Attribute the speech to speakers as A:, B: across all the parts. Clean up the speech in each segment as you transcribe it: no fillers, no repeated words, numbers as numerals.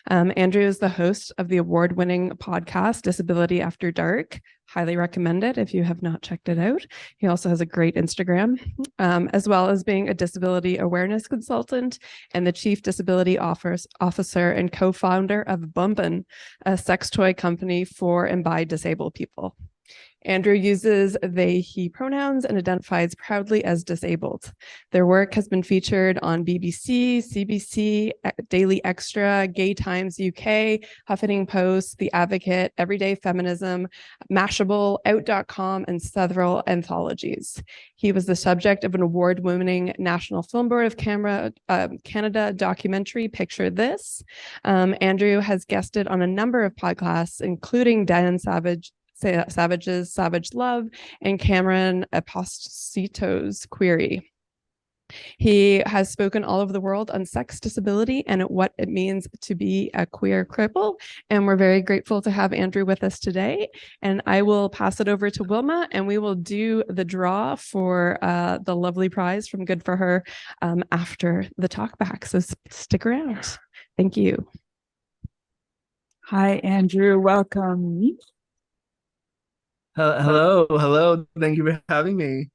A: Andrew is the host of the award-winning podcast Disability After Dark. Highly recommended if you have not checked it out. He also has a great Instagram, as well as being a disability awareness consultant and the chief disability officer and co-founder of Bumpin', a sex toy company for and by disabled people. Andrew uses they, he pronouns and identifies proudly as disabled. Their work has been featured on BBC, CBC, Daily Extra, Gay Times UK, Huffington Post, The Advocate, Everyday Feminism, Mashable, Out.com, and several anthologies. He was the subject of an award-winning National Film Board of Canada documentary, Picture This. Andrew has guested on a number of podcasts, including Dan Savage's Savage Love and Cameron Apostosito's Query. He has spoken all over the world on sex disability and what it means to be a queer cripple. And we're very grateful to have Andrew with us today. And I will pass it over to Wilma and we will do the draw for the lovely prize from Good for Her after the talkback. So stick around. Thank you.
B: Hi, Andrew. Welcome.
C: Hello. Thank you for having me.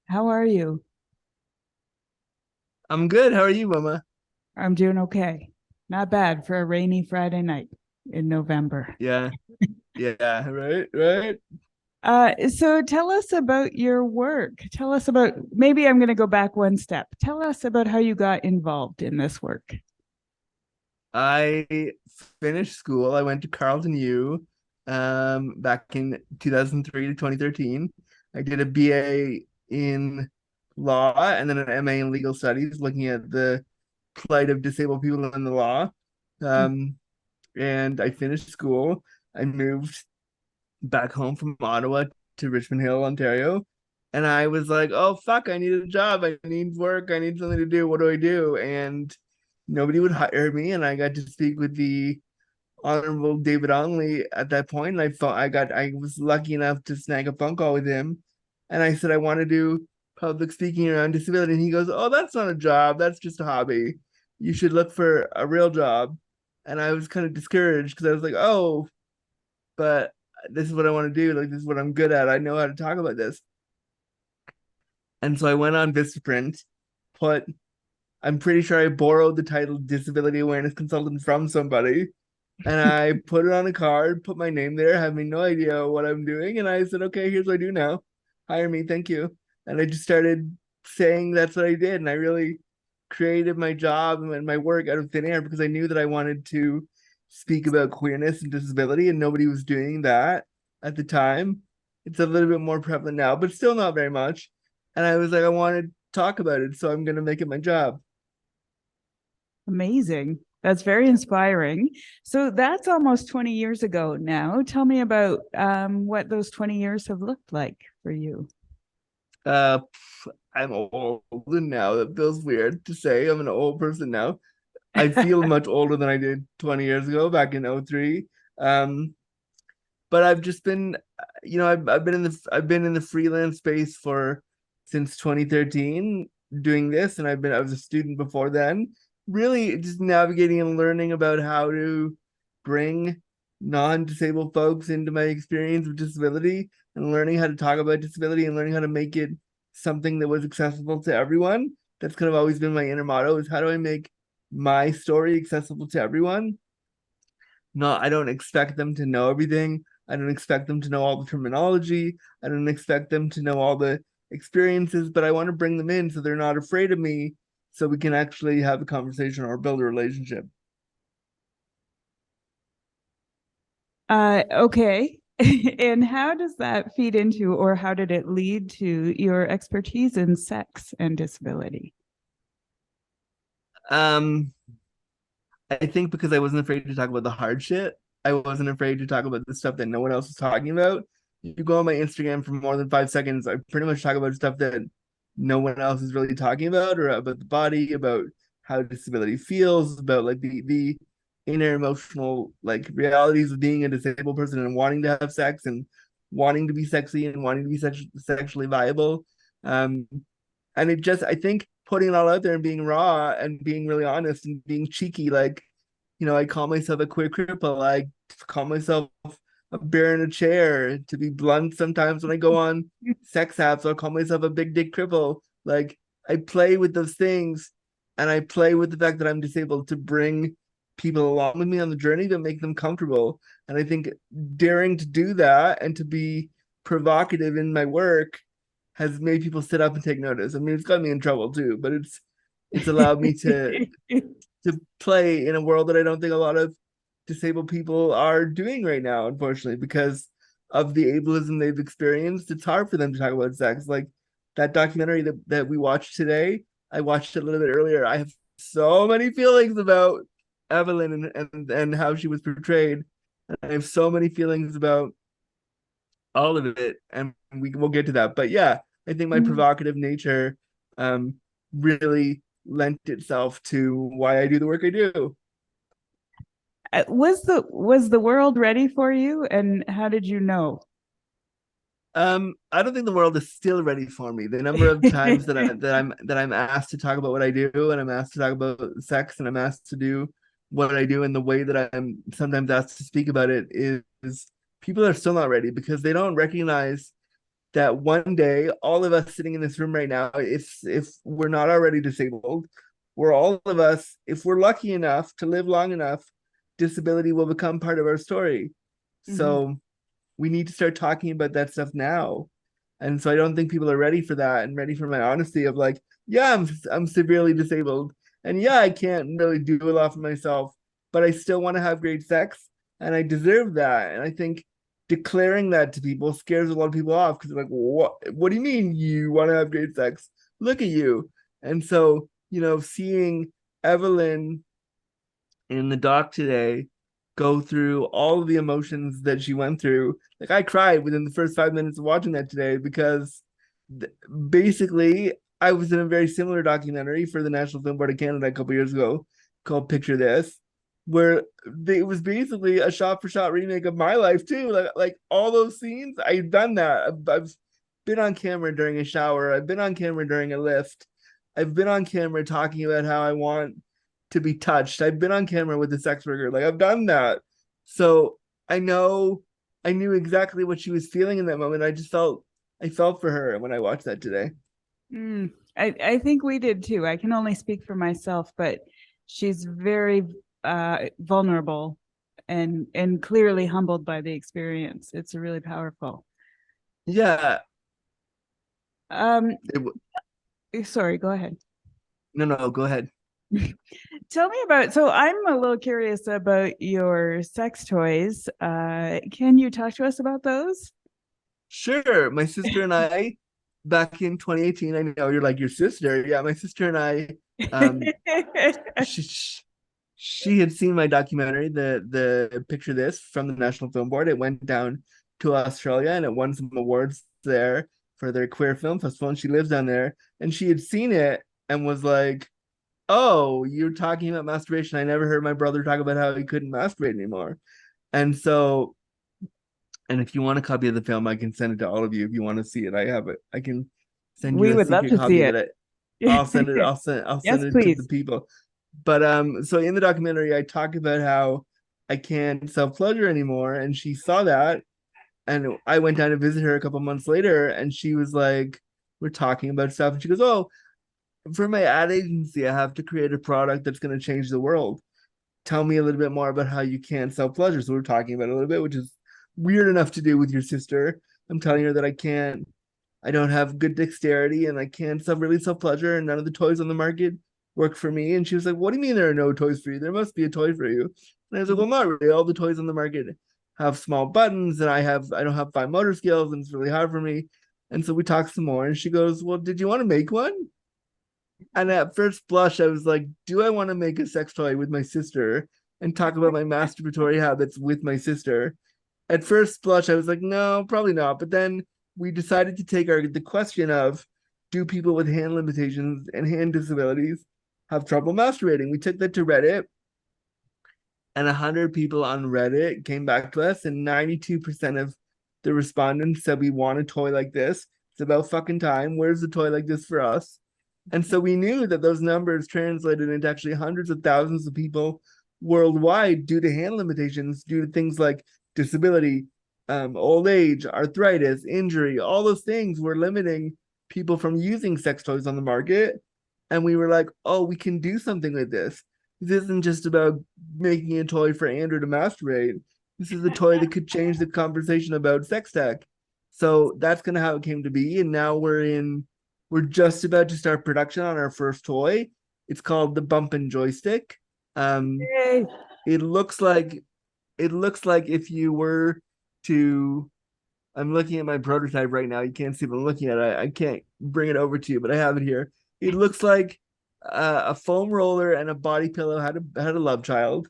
B: How are you?
C: I'm good. How are you, Mama?
B: I'm doing okay. Not bad for a rainy Friday night in November.
C: Yeah, right.
B: So tell us about your work. Tell us about, maybe I'm going to go back one step. Tell us about how you got involved in this work.
C: I finished school. I went to Carleton U back in 2003 to 2013. I did a BA in law and then an MA in legal studies, looking at the plight of disabled people in the law. And I finished school. I moved back home from Ottawa to Richmond Hill, Ontario. And I was like, oh, fuck, I need a job. I need work. I need something to do. What do I do? And nobody would hire me. And I got to speak with the Honorable David Onley at that point. And I was lucky enough to snag a phone call with him. And I said, I want to do public speaking around disability. And he goes, oh, that's not a job. That's just a hobby. You should look for a real job. And I was kind of discouraged because I was like, oh, but this is what I want to do. Like, this is what I'm good at. I know how to talk about this. And so I went on Vistaprint, I'm pretty sure I borrowed the title Disability Awareness Consultant from somebody. And I put it on a card, put my name there, having no idea what I'm doing. And I said, okay, here's what I do now. Hire me, thank you. And I just started saying that's what I did. And I really created my job and my work out of thin air because I knew that I wanted to speak about queerness and disability, and nobody was doing that at the time. It's a little bit more prevalent now, but still not very much. And I was like, I want to talk about it, so I'm going to make it my job.
B: Amazing. That's very inspiring. So that's almost 20 years ago now. Tell me about what those 20 years have looked like for you.
C: I'm old now. That feels weird to say. I'm an old person now. I feel much older than I did 20 years ago, back in 03. But I've just been, I've been in the freelance space since 2013 doing this, and I was a student before then, really just navigating and learning about how to bring non-disabled folks into my experience of disability, and learning how to talk about disability and learning how to make it something that was accessible to everyone. That's kind of always been my inner motto, is how do I make my story accessible to everyone? I don't expect them to know everything. I don't expect them to know all the terminology. I don't expect them to know all the experiences, but I want to bring them in so they're not afraid of me, so we can actually have a conversation or build a relationship.
B: Okay. And how does that feed into, or how did it lead to your expertise in sex and disability?
C: I think because I wasn't afraid to talk about the hard shit. I wasn't afraid to talk about the stuff that no one else was talking about. You go on my Instagram for more than 5 seconds, I pretty much talk about stuff that no one else is really talking about, or about the body, about how disability feels, about like the inner emotional like realities of being a disabled person and wanting to have sex and wanting to be sexy and wanting to be sexually viable. And I think putting it all out there and being raw and being really honest and being cheeky, like, I call myself a queer cripple. I call myself a bear in a chair. To be blunt, sometimes when I go on sex apps, I'll call myself a big dick cripple. Like, I play with those things, and I play with the fact that I'm disabled to bring people along with me on the journey to make them comfortable. And I think daring to do that and to be provocative in my work has made people sit up and take notice. I mean, it's got me in trouble too, but it's allowed me to play in a world that I don't think a lot of disabled people are doing right now, unfortunately, because of the ableism they've experienced. It's hard for them to talk about sex. Like that documentary that we watched today, I watched it a little bit earlier. I have so many feelings about Evelien and how she was portrayed. And I have so many feelings about all of it, and we'll get to that. But yeah, I think my provocative nature really lent itself to why I do the work I do.
B: Was the world ready for you, and how did you know?
C: I don't think the world is still ready for me. The number of times that I'm asked to talk about what I do, and I'm asked to talk about sex, and I'm asked to do what I do, and the way that I'm sometimes asked to speak about it is people are still not ready because they don't recognize that one day all of us sitting in this room right now, if we're not already disabled, we're all of us, if we're lucky enough to live long enough, disability will become part of our story. So we need to start talking about that stuff now. And so I don't think people are ready for that and ready for my honesty of like, yeah, I'm severely disabled. And yeah, I can't really do a lot for myself, but I still want to have great sex and I deserve that. And I think declaring that to people scares a lot of people off because they're like, what do you mean you want to have great sex? Look at you. And so, seeing Evelien in the doc today go through all of the emotions that she went through. Like I cried within the first 5 minutes of watching that today because basically I was in a very similar documentary for the National Film Board of Canada a couple years ago called Picture This, where it was basically a shot-for-shot remake of my life too. Like all those scenes, I've done that. I've been on camera during a shower. I've been on camera during a lift. I've been on camera talking about how I want to be touched. I've been on camera with a sex worker. Like I've done that. So I knew exactly what she was feeling in that moment. I felt for her when I watched that today.
B: I think we did too. I can only speak for myself, but she's very vulnerable and clearly humbled by the experience. It's really powerful.
C: Yeah.
B: Sorry, go ahead.
C: No, go ahead.
B: Tell me about, so I'm a little curious about your sex toys. Can you talk to us about those?
C: Sure. My sister and I, back in 2018, I know you're like your sister. Yeah, my sister and I, she had seen my documentary, the Picture This from the National Film Board. It went down to Australia and it won some awards there for their queer film festival. And she lives down there, and she had seen it and was like, oh, you're talking about masturbation. I never heard my brother talk about how he couldn't masturbate anymore. And so, and if you want a copy of the film, I can send it to all of you if you want to see it. I have it. I can send you
B: We
C: a
B: would love
C: secret
B: to
C: copy
B: see
C: of
B: it.
C: I'll send it. I'll send
B: Yes,
C: it
B: please.
C: to the people. But so in the documentary, I talk about how I can't self-pleasure anymore, and she saw that, and I went down to visit her a couple months later, and she was like, "We're talking about stuff," and she goes, "Oh, for my ad agency, I have to create a product that's going to change the world. Tell me a little bit more about how you can't self-pleasure." So we're talking about it a little bit, which is weird enough to do with your sister. I'm telling her that I don't have good dexterity and I can't really self-pleasure, and none of the toys on the market work for me. And she was like, "What do you mean there are no toys for you? There must be a toy for you." And I was like, "Well, not really. All the toys on the market have small buttons, and I don't have fine motor skills, and it's really hard for me." And so we talked some more, and she goes, "Well, did you want to make one?" And at first blush, I was like, do I want to make a sex toy with my sister and talk about my masturbatory habits with my sister? At first blush, I was like, no, probably not. But then we decided to take the question of, do people with hand limitations and hand disabilities have trouble masturbating? We took that to Reddit, and 100 people on Reddit came back to us, and 92% of the respondents said, we want a toy like this. It's about fucking time. Where's the toy like this for us? And so we knew that those numbers translated into actually hundreds of thousands of people worldwide due to hand limitations, due to things like disability, old age, arthritis, injury, all those things were limiting people from using sex toys on the market. And we were like, oh, we can do something with this. This isn't just about making a toy for Andrew to masturbate. This is a toy that could change the conversation about sex tech. So that's kind of how it came to be. And now we're just about to start production on our first toy. It's called the Bump and Joystick.
B: Yay.
C: It looks like if you were to, I'm looking at my prototype right now. You can't see what I'm looking at. I can't bring it over to you, but I have it here. It looks like a foam roller and a body pillow had a love child.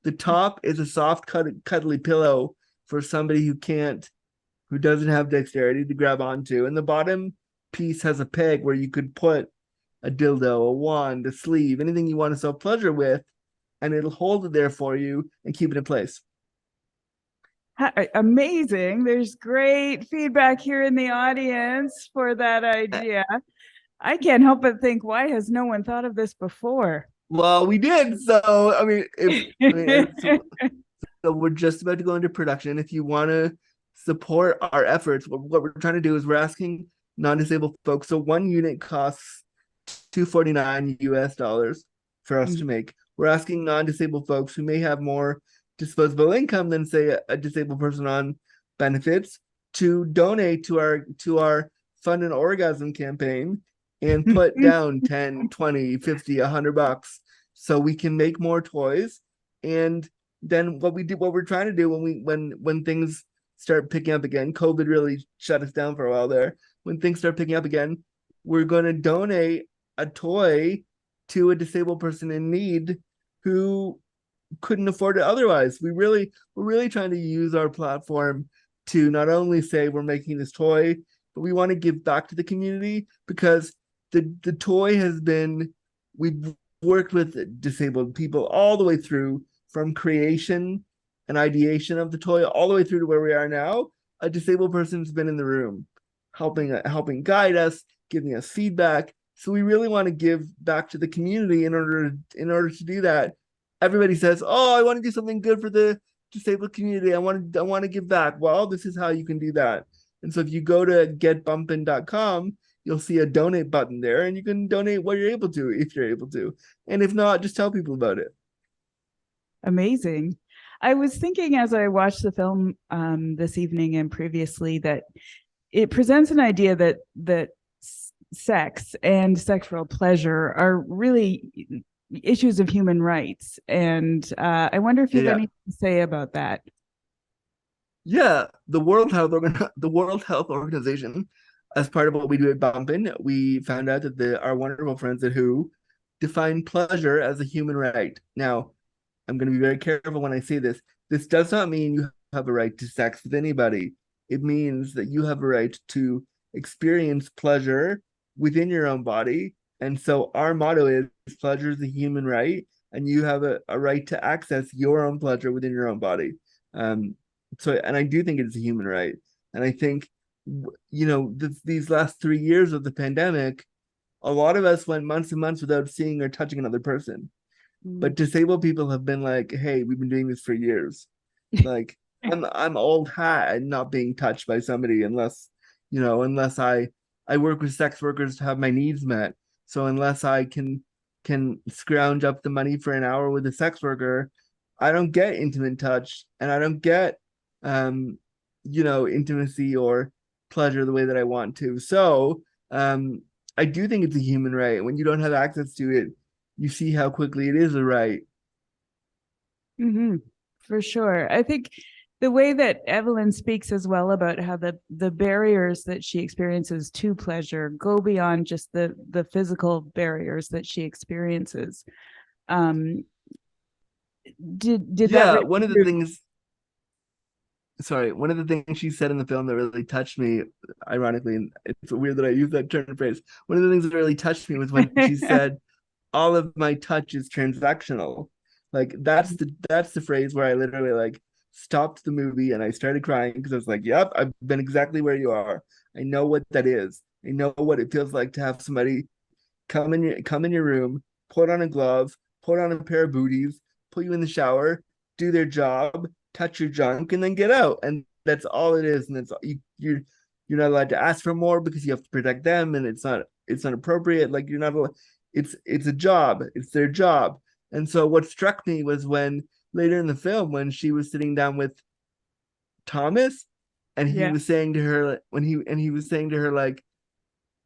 C: The top is a soft, cuddly pillow for somebody who doesn't have dexterity to grab onto, and the bottom piece has a peg where you could put a dildo, a wand, a sleeve, anything you want to self pleasure with, and it'll hold it there for you and keep it in place.
B: Amazing. There's great feedback here in the audience for that idea. I can't help but think, why has no one thought of this before?
C: Well, we did. So, so we're just about to go into production. If you want to support our efforts, what we're trying to do is we're asking non-disabled folks. So one unit costs $249 US for us to make. We're asking non-disabled folks who may have more disposable income than, say, a disabled person on benefits to donate to our Fund an Orgasm campaign and put down 10, 20, 50, $100 so we can make more toys. And then what we're trying to do when things start picking up again, COVID really shut us down for a while there. When things start picking up again, we're going to donate a toy to a disabled person in need who couldn't afford it otherwise. We're really trying to use our platform to not only say we're making this toy, but we want to give back to the community, because the toy has been, we've worked with disabled people all the way through, from creation and ideation of the toy all the way through to where we are now. A disabled person's been in the room helping guide us, giving us feedback. So we really want to give back to the community. In order to do that, everybody says, oh, I want to do something good for the disabled community. I want to give back. Well, this is how you can do that. And so if you go to getbumpin.com, you'll see a donate button there, and you can donate what you're able to, if you're able to. And if not, just tell people about it.
B: Amazing. I was thinking as I watched the film this evening and previously that it presents an idea that sex and sexual pleasure are really issues of human rights. And I wonder if you have anything to say about that.
C: Yeah, the World Health Organization, as part of what we do at Bumpin', we found out that our wonderful friends at WHO define pleasure as a human right. Now, I'm going to be very careful when I say this. This does not mean you have a right to sex with anybody. It means that you have a right to experience pleasure within your own body. And so our motto is pleasure is a human right, and you have a right to access your own pleasure within your own body. And I do think it's a human right. And I think, these last 3 years of the pandemic, a lot of us went months and months without seeing or touching another person. But disabled people have been like, hey, we've been doing this for years. Like, I'm old hat and not being touched by somebody unless I work with sex workers to have my needs met. So unless I can scrounge up the money for an hour with a sex worker, I don't get intimate touch, and I don't get intimacy or pleasure the way that I want to. So I do think it's a human right. When you don't have access to it, you see how quickly it is a right.
B: For sure. I think the way that Evelien speaks as well about how the barriers that she experiences to pleasure go beyond just the physical barriers that she experiences. Did that
C: one of the things she said in the film that really touched me, ironically, and it's weird that I use that turn phrase. One of the things that really touched me was when she said, all of my touch is transactional. Like that's the phrase where I literally like stopped the movie and I started crying, because I was like, yep, I've been exactly where you are. I know what that is. I know what it feels like to have somebody come in your room, put on a glove, put on a pair of booties, put you in the shower, do their job, touch your junk, and then get out. And that's all it is. And that's you're not allowed to ask for more because you have to protect them, and it's not appropriate. Like you're not allowed, it's a job, it's their job. And so what struck me was when later in the film, when she was sitting down with Thomas, and he
B: Yeah.
C: was saying to her he was saying to her like,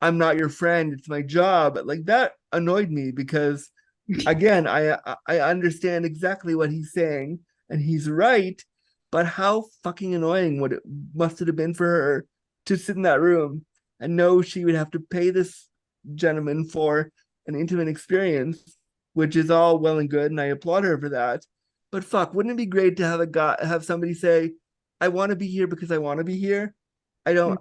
C: I'm not your friend, it's my job. Like that annoyed me because again, I understand exactly what he's saying, and he's right, but how fucking annoying would it must it have been for her to sit in that room and know she would have to pay this gentleman for an intimate experience, which is all well and good, and I applaud her for that. But fuck, wouldn't it be great to have somebody say, I want to be here because I want to be here. I don't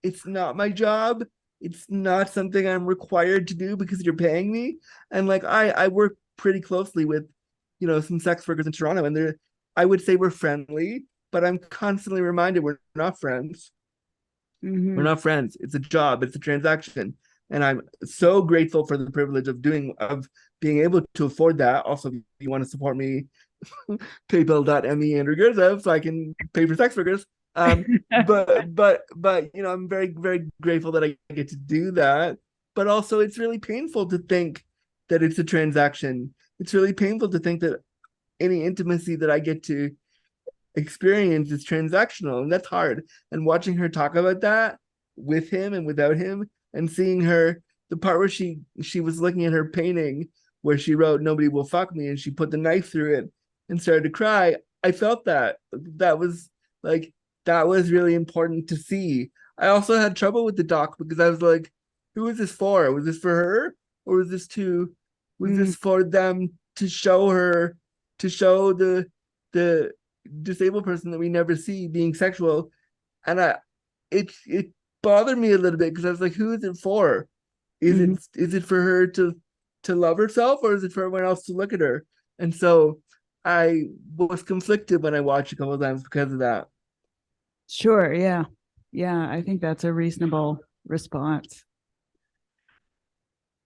C: It's not my job. It's not something I'm required to do because you're paying me. And like I work pretty closely with, some sex workers in Toronto, and I would say we're friendly, but I'm constantly reminded we're not friends. We're not friends. It's a job. It's a transaction. And I'm so grateful for the privilege of being able to afford that. Also, if you want to support me, paypal.me Andrew Gerzev, so I can pay for sex workers. But I'm very, very grateful that I get to do that. But also it's really painful to think that it's a transaction. It's really painful to think that any intimacy that I get to experience is transactional, and that's hard. And watching her talk about that with him and without him, and seeing her, the part where she was looking at her painting where she wrote nobody will fuck me, and she put the knife through it and started to cry. I felt that was like, that was really important to see. I also had trouble with the doc because I was like, who is this for? Was this for her, or was this for them to show her, to show the disabled person that we never see being sexual? And it bothered me a little bit because I was like, who is it for? Is it for her to love herself, or is it for everyone else to look at her? And so I was conflicted when I watched a couple of times because of that.
B: Sure. Yeah. Yeah. I think that's a reasonable response.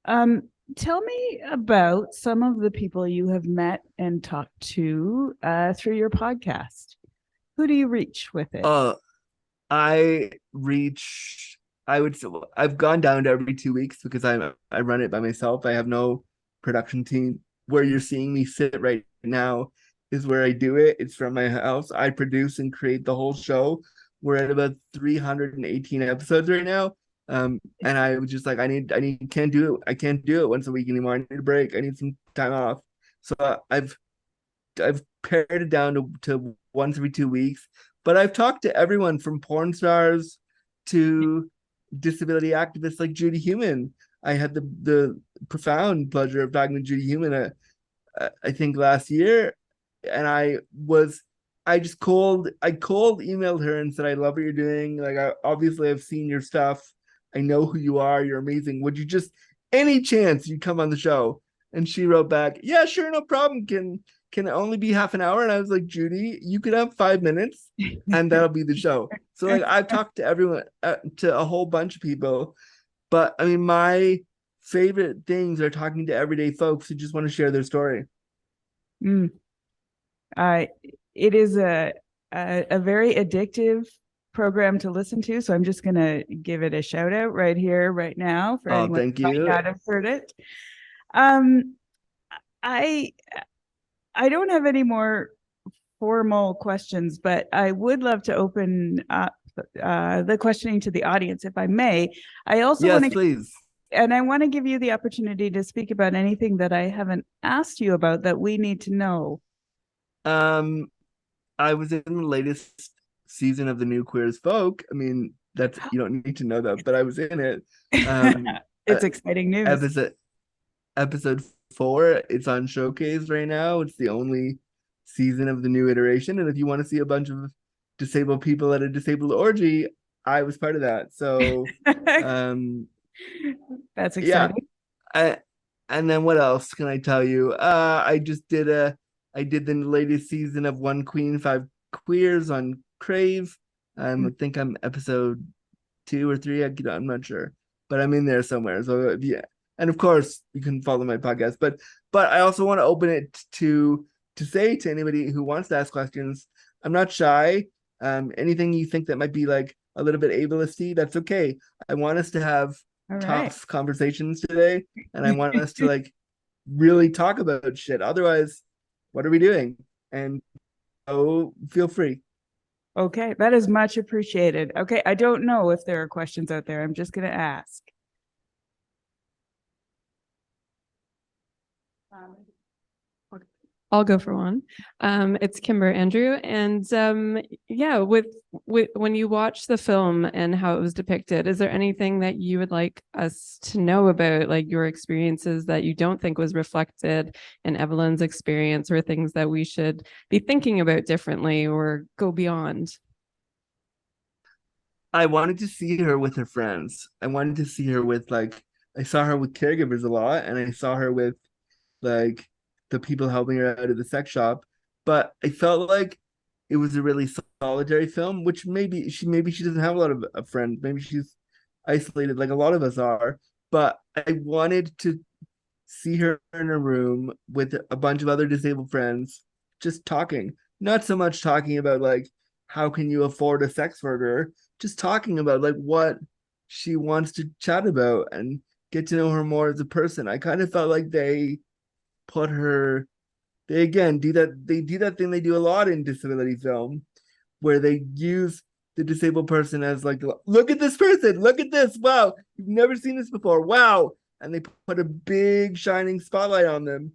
B: Tell me about some of the people you have met and talked to through your podcast. Who do you reach with it?
C: I've gone down to every 2 weeks because I run it by myself. I have no production team. Where you're seeing me sit right now is where I do it. It's from my house. I produce and create the whole show. We're at about 318 episodes right now. And I was just like, can't do it. I can't do it once a week anymore. I need a break. I need some time off. So I've pared it down to once every 2 weeks. But I've talked to everyone from porn stars to disability activists like Judy Heumann. I had the profound pleasure of talking to Judy Heumann, I think last year, and I cold emailed her and said, I love what you're doing. Like, obviously I've seen your stuff. I know who you are. You're amazing. Would you just, any chance you come on the show? And she wrote back, yeah, sure, no problem. Can it only be half an hour? And I was like, Judy, you could have 5 minutes and that'll be the show. So like, I've talked to everyone, to a whole bunch of people, but I mean, my favorite things are talking to everyday folks who just want to share their story.
B: It is a very addictive program to listen to, so I'm just gonna give it a shout out right here, right now, for anyone
C: thank
B: who might
C: you.
B: not have heard it. I don't have any more formal questions, but I would love to open up the questioning to the audience, if I may. I also want to,
C: please.
B: And I want to give you the opportunity to speak about anything that I haven't asked you about that we need to know.
C: I was in the latest season of the new Queer as Folk. I mean, that's, you don't need to know that, but I was in it.
B: It's exciting news.
C: Episode 4. It's on Showcase right now. It's the only season of the new iteration, and if you want to see a bunch of disabled people at a disabled orgy, I was part of that. So
B: that's exciting.
C: Yeah. And then what else can I tell you? I did the latest season of One Queen, Five Queers on Crave. I think I'm episode 2 or 3. I'm not sure, but I'm in there somewhere. So And of course, you can follow my podcast. But I also want to open it to say to anybody who wants to ask questions, I'm not shy. Anything you think that might be like a little bit ableisty, that's okay. I want us to have
B: All right.
C: tough conversations today, and I want us to like really talk about shit. Otherwise, what are we doing? And feel free.
B: Okay, that is much appreciated. Okay, I don't know if there are questions out there. I'm just going to ask.
A: I'll go for one. It's Kimber Andrew, and yeah, with when you watch the film and how it was depicted, is there anything that you would like us to know about, like your experiences that you don't think was reflected in Evelyn's experience, or things that we should be thinking about differently or go beyond?
C: I wanted to see her with her friends. I wanted to see her with I saw her with caregivers a lot, and I saw her with like the people helping her out of the sex shop. But I felt like it was a really solitary film, which maybe she doesn't have a lot of friends. Maybe she's isolated like a lot of us are. But I wanted to see her in a room with a bunch of other disabled friends, just talking. Not so much talking about like how can you afford a sex worker, just talking about like what she wants to chat about and get to know her more as a person. I kind of felt like put her they again do that thing they do a lot in disability film, where they use the disabled person as like, look at this person, look at this, wow, you've never seen this before, wow, and they put a big shining spotlight on them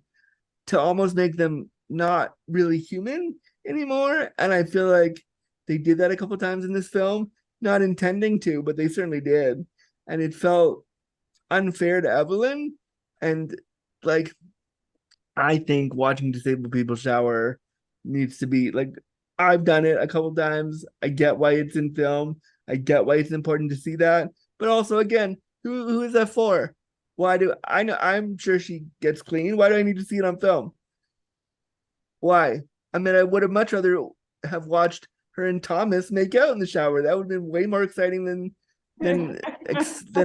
C: to almost make them not really human anymore. And I feel like they did that a couple times in this film, not intending to, but they certainly did, and it felt unfair to Evelyn. And like, I think watching disabled people shower needs to be like, I've done it a couple times. I get why it's in film. I get why it's important to see that. But also, again, who is that for? Why do I know? I'm sure she gets clean. Why do I need to see it on film? Why? I mean, I would have much rather have watched her and Thomas make out in the shower. That would have been way more exciting than than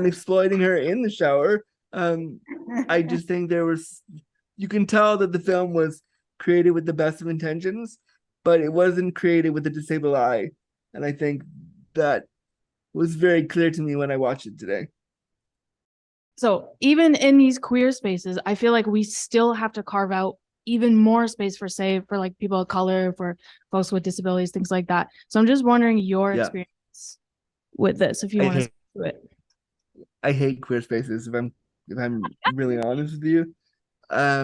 C: exploiting her in the shower. I just think you can tell that the film was created with the best of intentions, but it wasn't created with a disabled eye. And I think that was very clear to me when I watched it today.
D: So even in these queer spaces, I feel like we still have to carve out even more space for, say, for like people of color, for folks with disabilities, things like that. So I'm just wondering your experience with this, if you want to speak to it.
C: I hate queer spaces, if I'm really honest with you. I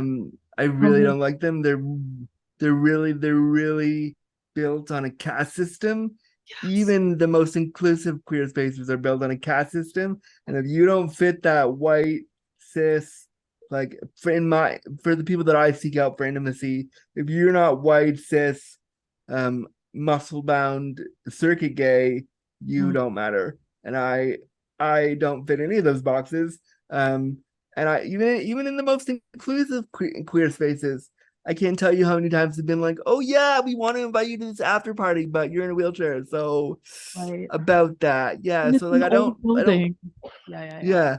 C: really don't like them. They're really built on a caste system. Yes. Even the most inclusive queer spaces are built on a caste system. And if you don't fit that white, cis, like for the people that I seek out for intimacy, if you're not white, cis, muscle bound, circuit gay, you don't matter. And I don't fit any of those boxes. And I even in the most inclusive queer spaces, I can't tell you how many times they've been like, oh yeah, we want to invite you to this after party, but you're in a wheelchair. So about that. Yeah. So like I don't yeah.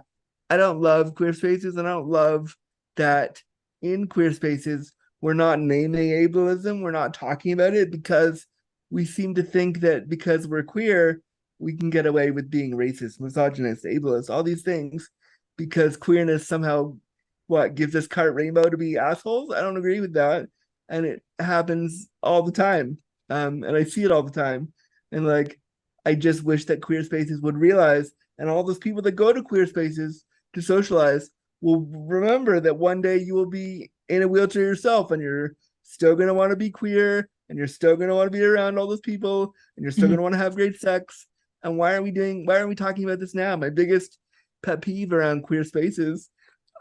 C: I don't love queer spaces, and I don't love that in queer spaces we're not naming ableism, we're not talking about it, because we seem to think that because we're queer, we can get away with being racist, misogynist, ableist, all these things, because queerness somehow gives us carte rainbow to be assholes. I don't agree with that, and it happens all the time, and I see it all the time. And like, I just wish that queer spaces would realize, and all those people that go to queer spaces to socialize will remember that one day you will be in a wheelchair yourself, and you're still going to want to be queer, and you're still going to want to be around all those people, and you're still going to want to have great sex. And why are we talking about this now? My biggest pet peeve around queer spaces,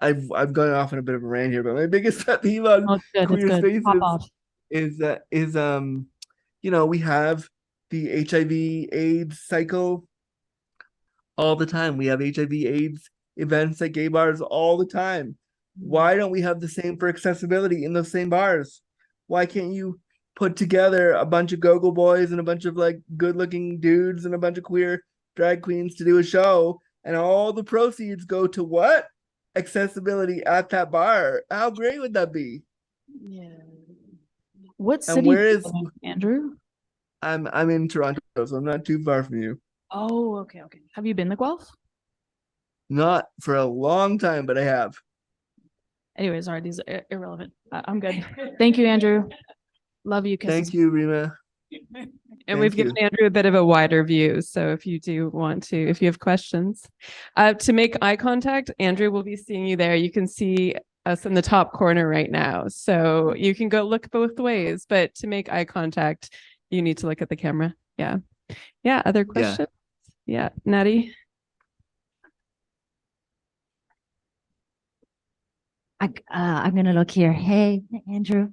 C: I've gone off on a bit of a rant here, but my biggest pet peeve on queer spaces is we have the HIV/AIDS cycle all the time. We have HIV/AIDS events at gay bars all the time. Why don't we have the same for accessibility in those same bars? Why can't you put together a bunch of go-go boys and a bunch of like good-looking dudes and a bunch of queer drag queens to do a show, and all the proceeds go to what? accessibility at that bar. How great would that be?
D: Yeah. What
C: And
D: city
C: where
D: do you
C: is
D: live in, Andrew?
C: I'm in Toronto, so I'm not too far from you.
D: Oh, okay, okay. Have you been to Guelph?
C: Not for a long time, but I have.
D: Anyways, sorry, these are irrelevant. I'm good. Thank you, Andrew. Love you. Kisses.
C: Thank you, Rima.
A: And
C: Thank
A: we've given
C: you.
A: Andrew a bit of a wider view. So if you do want to, if you have questions, to make eye contact, Andrew will be seeing you there. You can see us in the top corner right now. So you can go look both ways, but to make eye contact, you need to look at the camera. Yeah. Yeah. Other questions? Yeah. Natty?
E: I'm gonna look here. Hey, Andrew.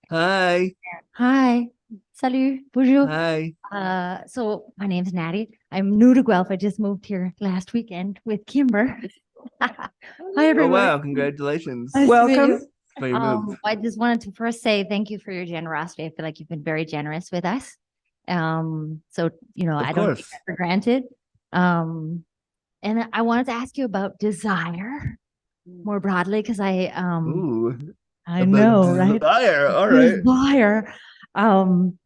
C: Hi.
E: Hi. Salut. Bonjour.
C: Hi.
E: So my name's Natty. I'm new to Guelph. I just moved here last weekend with Kimber. Hi,
C: Oh,
E: everyone.
C: wow. Congratulations.
E: Nice to meet
B: Welcome.
E: you.
C: For your move.
E: I just wanted to first say thank you for your generosity. I feel like you've been very generous with us. So
C: Of
E: I don't take
C: course.
E: that for granted. And I wanted to ask you about desire more broadly because I
C: Ooh,
E: I
C: about
E: know, right?
C: desire. All right.
E: Desire.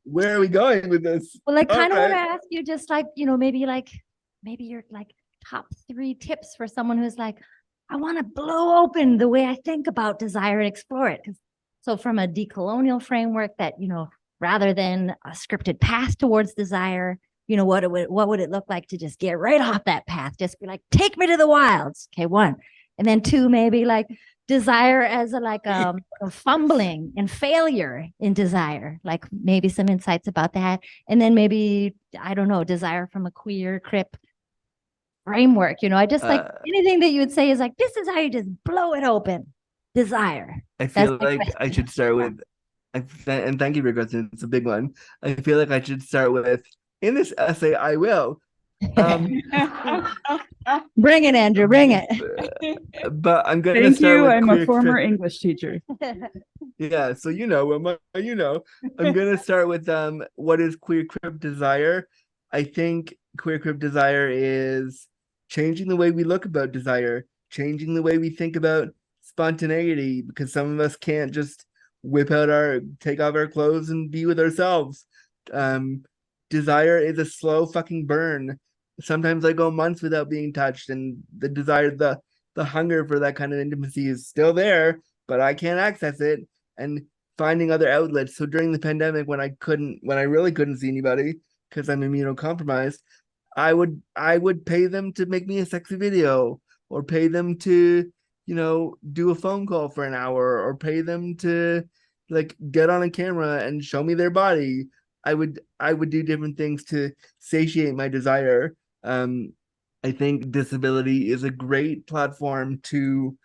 C: Where are we going with this?
E: Well, I
C: All
E: kind of want to
C: right.
E: ask you just maybe your top 3 tips for someone who's like, I want to blow open the way I think about desire and explore it. So from a decolonial framework that, rather than a scripted path towards desire, what would it look like to just get right off that path? Just be like, take me to the wilds. Okay, 1. And then 2, maybe like desire as a fumbling and failure in desire, like maybe some insights about that. And then maybe, I don't know, desire from a queer crip framework. I just like anything that you would say is like, this is how you just blow it open. Desire.
C: I
E: That's
C: feel
E: my
C: like I
E: question.
C: should start with, and thank you for your question. It's a big one. I feel like I should start with, in this essay, I will.
E: Bring it, Andrew. Bring it.
C: But I'm going to
B: Thank
C: start
B: you.
C: with
B: I'm a
C: queer
B: former
C: crip.
B: English teacher.
C: Yeah, so I'm gonna start with what is queer crip desire? I think queer crip desire is changing the way we look about desire, changing the way we think about spontaneity, because some of us can't just take off our clothes and be with ourselves. Desire is a slow fucking burn. Sometimes I go months without being touched, and the hunger for that kind of intimacy is still there, but I can't access it. And finding other outlets. So during the pandemic, when I really couldn't see anybody because I'm immunocompromised, I would pay them to make me a sexy video, or pay them to, do a phone call for an hour, or pay them to like get on a camera and show me their body. I would do different things to satiate my desire. I think disability is a great platform to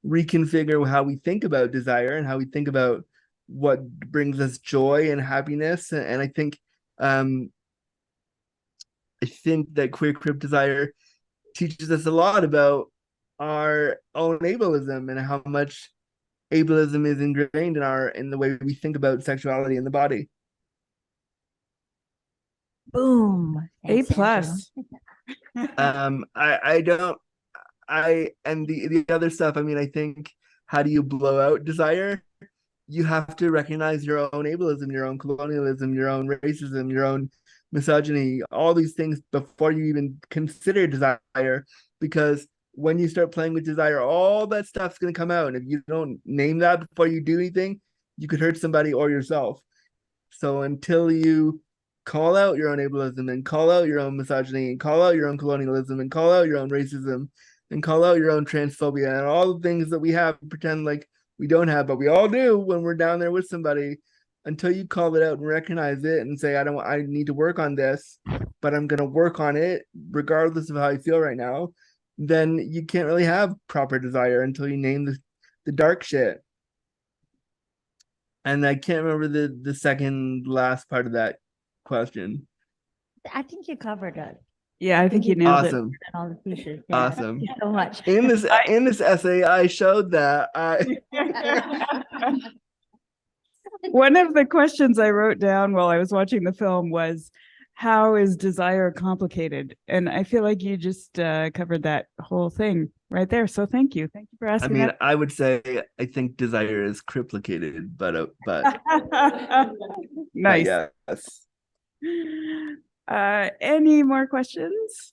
C: reconfigure how we think about desire and how we think about what brings us joy and happiness. And I think that queer crip desire teaches us a lot about our own ableism and how much ableism is ingrained in the way we think about sexuality in the body.
E: Boom.
B: A
E: Thanks, Andrew.
B: plus.
C: I don't and the other stuff, I mean, I think, how do you blow out desire? You have to recognize your own ableism, your own colonialism, your own racism, your own misogyny, all these things before you even consider desire. Because when you start playing with desire, all that stuff's going to come out. And if you don't name that before you do anything, you could hurt somebody or yourself. So until you call out your own ableism and call out your own misogyny and call out your own colonialism and call out your own racism and call out your own transphobia and all the things that we have, pretend like we don't have, but we all do when we're down there with somebody, until you call it out and recognize it and say, I need to work on this, but I'm going to work on it regardless of how I feel right now, then you can't really have proper desire until you name the dark shit. And I can't remember the second last part of that question.
E: I think you covered it.
B: Yeah, I think you nailed
C: Awesome.
E: And all the pieces. Yeah.
C: Awesome.
E: Thank you so much.
C: In this essay, I showed that
B: One of the questions I wrote down while I was watching the film was, how is desire complicated? And I feel like you just covered that whole thing right there. So thank you for
C: I
B: asking
C: mean, I would say I think desire is criplicated, but
B: that. Nice.
C: yes.
B: Any more questions?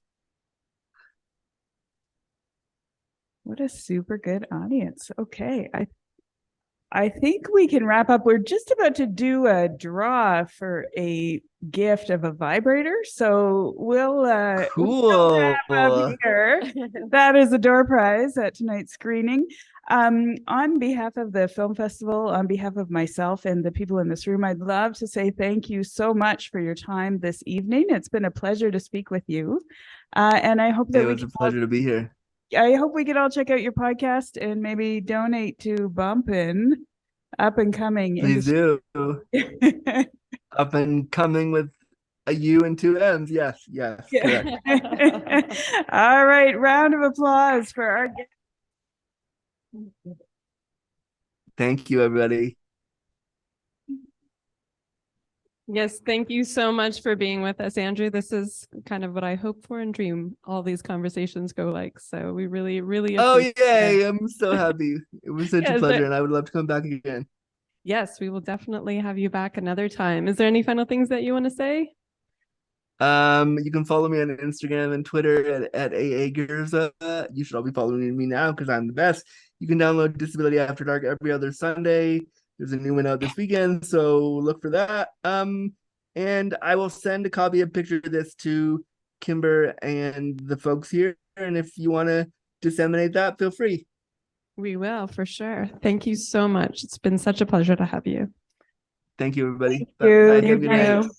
B: What a super good audience. Okay, I think we can wrap up. We're just about to do a draw for a gift of a vibrator. So we'll
C: Cool.
B: wrap up here. That is a door prize at tonight's screening. On behalf of the film festival, on behalf of myself and the people in this room, I'd love to say thank you so much for your time this evening. It's been a pleasure to speak with you. And I hope that
C: It was a pleasure to be here.
B: I hope we could all check out your podcast and maybe donate to Bumpin' Up and Coming.
C: Please do. Up and coming with a U and two M's. Yes, correct.
B: All right, round of applause for our guest.
C: Thank you, everybody.
A: Yes, thank you so much for being with us, Andrew. This is kind of what I hope for and dream all these conversations go like. So we really, really appreciate
C: yay.
A: it.
C: I'm so happy. It was such a pleasure, and I would love to come back again.
A: Yes, we will definitely have you back another time. Is there any final things that you want to say?
C: You can follow me on Instagram and Twitter at AAGerza. You should all be following me now because I'm the best. You can download Disability After Dark every other Sunday. There's a new one out this weekend, so look for that. And I will send a copy of Picture This to Kimber and the folks here. And if you want to disseminate that, feel free.
A: We will, for sure. Thank you so much. It's been such a pleasure to have you.
C: Thank you, everybody.
B: Thank you.
C: Bye. Have a
A: Thank
C: good night.
A: you.